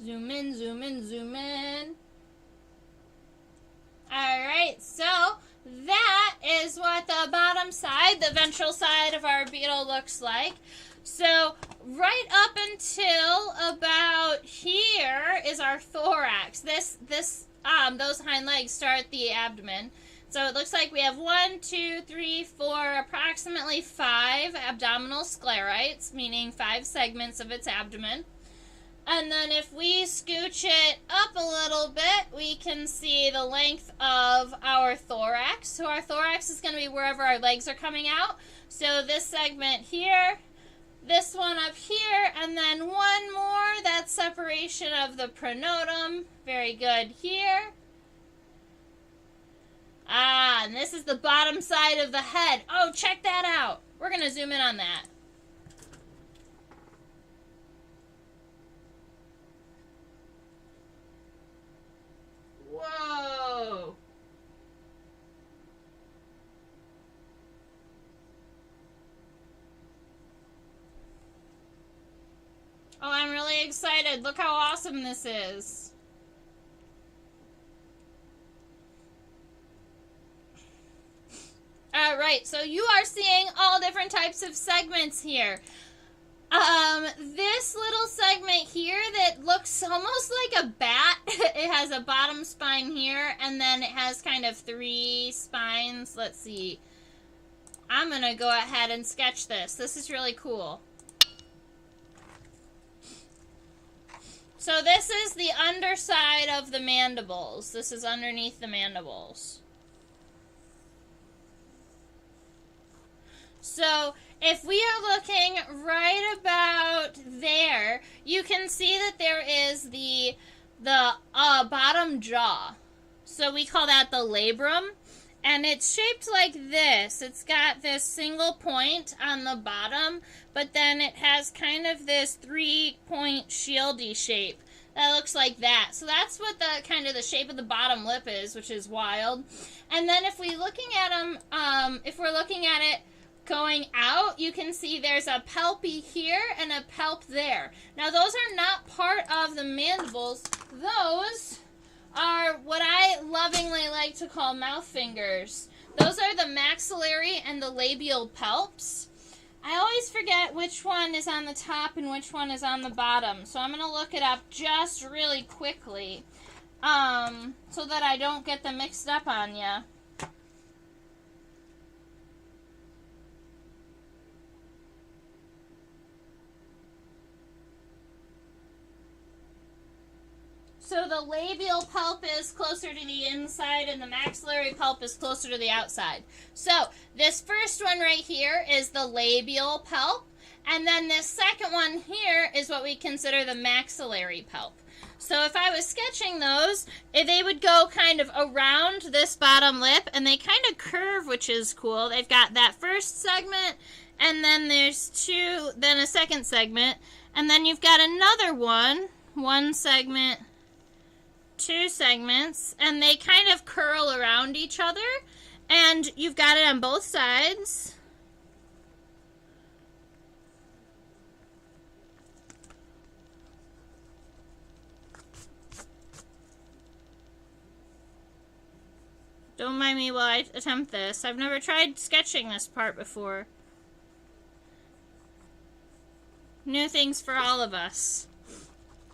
A: Zoom in, zoom in, zoom in. Alright, so that is what the bottom side, the ventral side of our beetle looks like. So right up until about here is our thorax. Those hind legs start the abdomen. So it looks like we have 1, 2, 3, 4, approximately 5 abdominal sclerites, meaning 5 segments of its abdomen. And then if we scooch it up a little bit, we can see the length of our thorax. So our thorax is going to be wherever our legs are coming out. So this segment here, this one up here, and then one more, that separation of the pronotum. Very good here. And this is the bottom side of the head. Oh, check that out. We're going to zoom in on that. Whoa! Oh, I'm really excited. Look how awesome this is. Alright, so you are seeing all different types of segments here. This little segment here that looks almost like a bat, it has a bottom spine here, and then it has kind of 3 spines. Let's see. I'm going to go ahead and sketch this. This is really cool. So this is the underside of the mandibles. This is underneath the mandibles. So if we are looking right about there, you can see that there is the bottom jaw. So we call that the labrum. And it's shaped like this. It's got this single point on the bottom, but then it has kind of this 3-point shieldy shape that looks like that. So that's what the kind of the shape of the bottom lip is, which is wild. And then if we're looking at them, if we're looking at it going out, you can see there's a palpi here and a palp there. Now those are not part of the mandibles. Those are what I lovingly like to call mouth fingers. Those are the maxillary and the labial palps. I always forget which one is on the top and which one is on the bottom. So I'm going to look it up just really quickly so that I don't get them mixed up on you. So the labial pulp is closer to the inside and the maxillary pulp is closer to the outside. So this first one right here is the labial pulp. And then this second one here is what we consider the maxillary pulp. So if I was sketching those, they would go kind of around this bottom lip and they kind of curve, which is cool. They've got that first segment and then there's then a second segment. And then you've got another one segment, two segments, and they kind of curl around each other, and you've got it on both sides. Don't mind me while I attempt this. I've never tried sketching this part before. New things for all of us.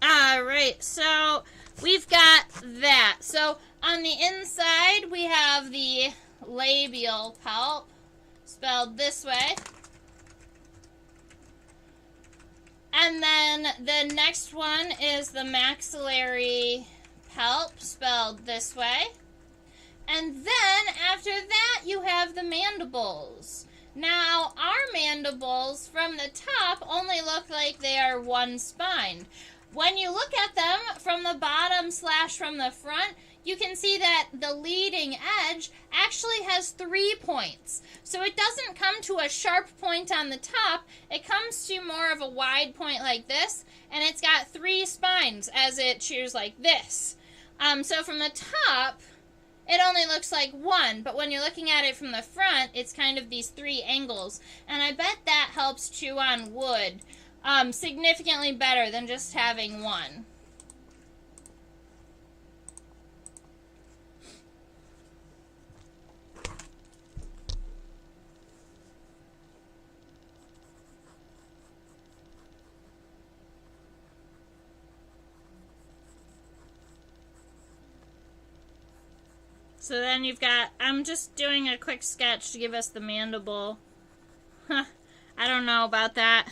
A: Alright, so we've got that. So on the inside, we have the labial pulp, spelled this way. And then the next one is the maxillary pulp, spelled this way. And then after that, you have the mandibles. Now, our mandibles from the top only look like they are one spine. When you look at them from the bottom / from the front, you can see that the leading edge actually has 3 points. So it doesn't come to a sharp point on the top, it comes to more of a wide point like this, and it's got 3 spines as it cheers like this. So from the top, it only looks like one, but when you're looking at it from the front, it's kind of these 3 angles. And I bet that helps chew on wood significantly better than just having one. So then you've got, I'm just doing a quick sketch to give us the mandible. I don't know about that.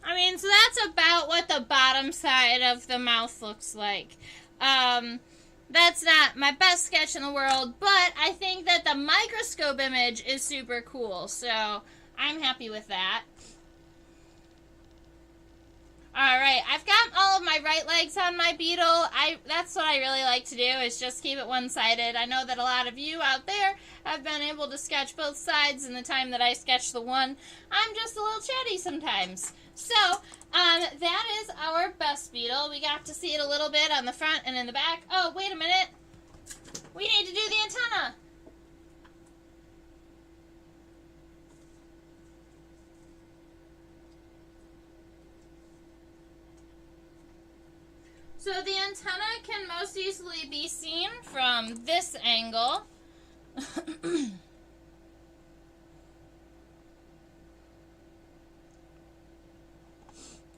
A: I mean, so that's about what the bottom side of the mouth looks like. That's not my best sketch in the world, but I think that the microscope image is super cool, so I'm happy with that. Alright, I've got all of my right legs on my beetle. That's what I really like to do, is just keep it one-sided. I know that a lot of you out there have been able to sketch both sides in the time that I sketch the one. I'm just a little chatty sometimes. So, that is our Bess beetle. We got to see it a little bit on the front and in the back. Oh, wait a minute. We need to do the antenna. So the antenna can most easily be seen from this angle.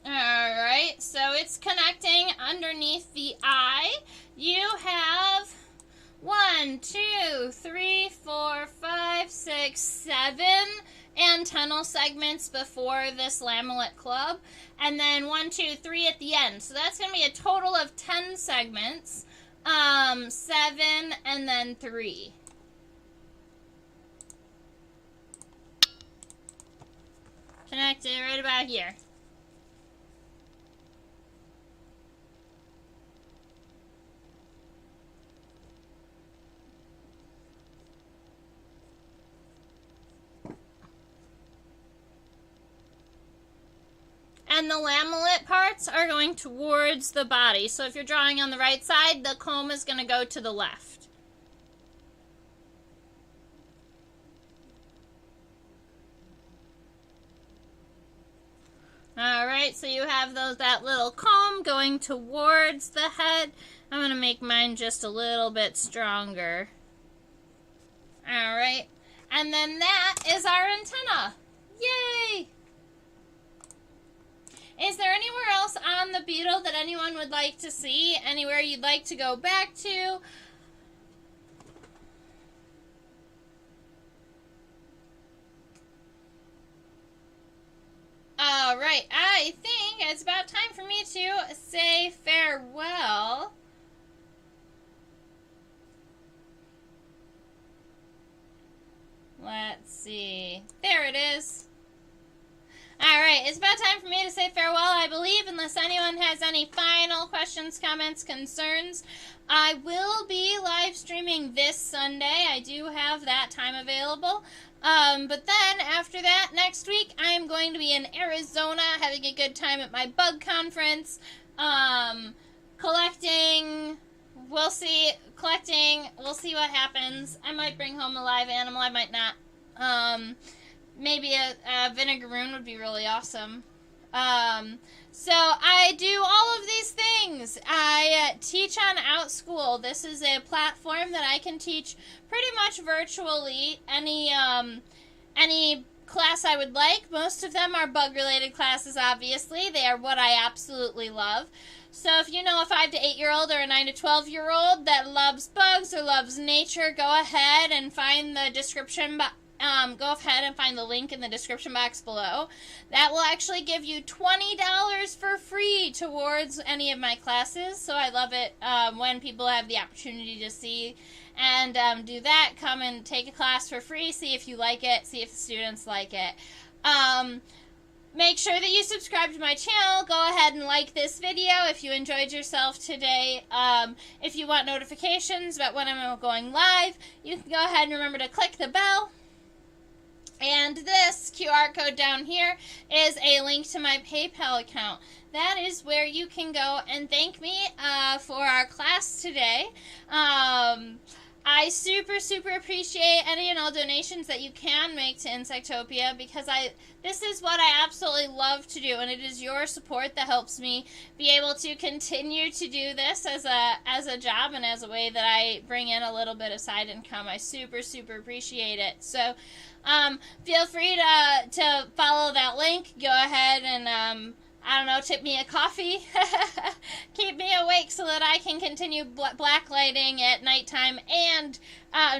A: Alright, so it's connecting underneath the eye. You have 1, 2, 3, 4, 5, 6, 7 antennal segments before this lamellet club, and then 1, 2, 3 at the end. So that's going to be a total of 10 segments, 7 and then 3. Connected right about here. And the lamellet parts are going towards the body. So if you're drawing on the right side, the comb is going to go to the left. right? So you have that little comb going towards the head. I'm going to make mine just a little bit stronger. All right. And then that is our antenna. Yay! Is there anywhere else on the beetle that anyone would like to see? Anywhere you'd like to go back to? All right, I think it's about time for me to say farewell. Let's see. There it is. All right, it's about time for me to say farewell, I believe, unless anyone has any final questions, comments, concerns. I will be live streaming this Sunday. I do have that time available. But then, after that, next week, I am going to be in Arizona having a good time at my bug conference, collecting. We'll see what happens. I might bring home a live animal, I might not. Maybe a vinegaroon would be really awesome. So I do all of these things. I teach on OutSchool. This is a platform that I can teach pretty much virtually any class I would like. Most of them are bug-related classes, obviously. They are what I absolutely love. So if you know a 5 to 8-year-old or a 9 to 12-year-old that loves bugs or loves nature, go ahead and find the description box. Go ahead and find the link in the description box below. That will actually give you $20 for free towards any of my classes. So I love it when people have the opportunity to see and do that. Come and take a class for free. See if you like it. See if the students like it. Make sure that you subscribe to my channel. Go ahead and like this video if you enjoyed yourself today. If you want notifications about when I'm going live, you can go ahead and remember to click the bell. And this QR code down here is a link to my PayPal account. That is where you can go and thank me for our class today. I super appreciate any and all donations that you can make to Insectopia because this is what I absolutely love to do, and it is your support that helps me be able to continue to do this as a job and as a way that I bring in a little bit of side income. I super appreciate it. So feel free to follow that link. Go ahead and I don't know, tip me a coffee. Keep me awake so that I can continue blacklighting at nighttime and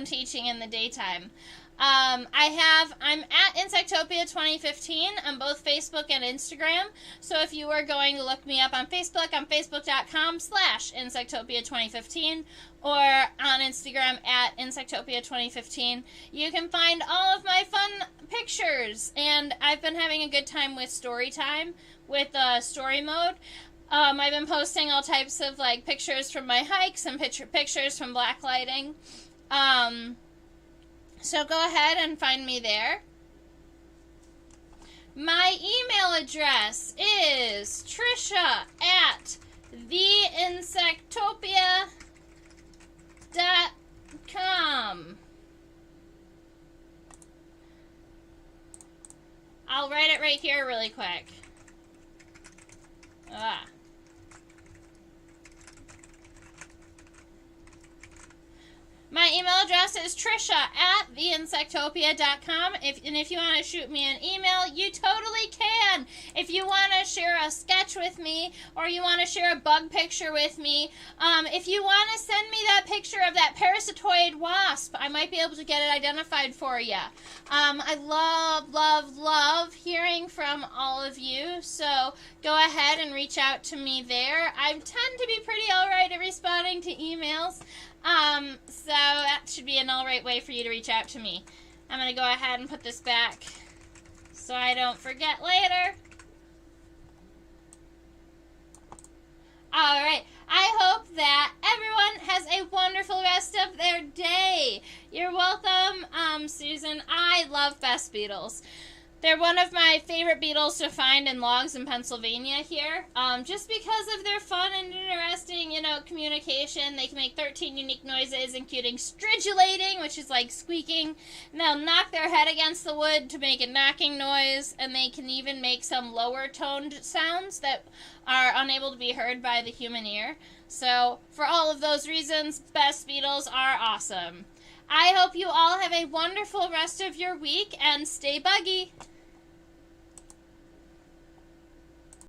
A: teaching in the daytime. I'm at Insectopia 2015 on both Facebook and Instagram. So if you are going to look me up on Facebook, I'm facebook.com/Insectopia 2015 or on Instagram at Insectopia 2015. You can find all of my fun pictures, and I've been having a good time with story time, with story mode. I've been posting all types of like pictures from my hikes and pictures from blacklighting. So go ahead and find me there. My email address is trisha@theinsectopia.com. I'll write it right here really quick. My email address is trisha@theinsectopia.com. And if you want to shoot me an email, you totally can. If you want to share a sketch with me, or you want to share a bug picture with me, if you want to send me that picture of that parasitoid wasp, I might be able to get it identified for you. I love hearing from all of you, so go ahead and reach out to me there. I tend to be pretty alright at responding to emails. So that should be an alright way for you to reach out to me. I'm going to go ahead and put this back so I don't forget later. Alright, I hope that everyone has a wonderful rest of their day. You're welcome, Susan. I love Bess beetles. They're one of my favorite beetles to find in logs in Pennsylvania here, just because of their fun and interesting, communication. They can make 13 unique noises, including stridulating, which is like squeaking, and they'll knock their head against the wood to make a knocking noise, and they can even make some lower toned sounds that are unable to be heard by the human ear. So, for all of those reasons, Bess beetles are awesome. I hope you all have a wonderful rest of your week, and stay buggy!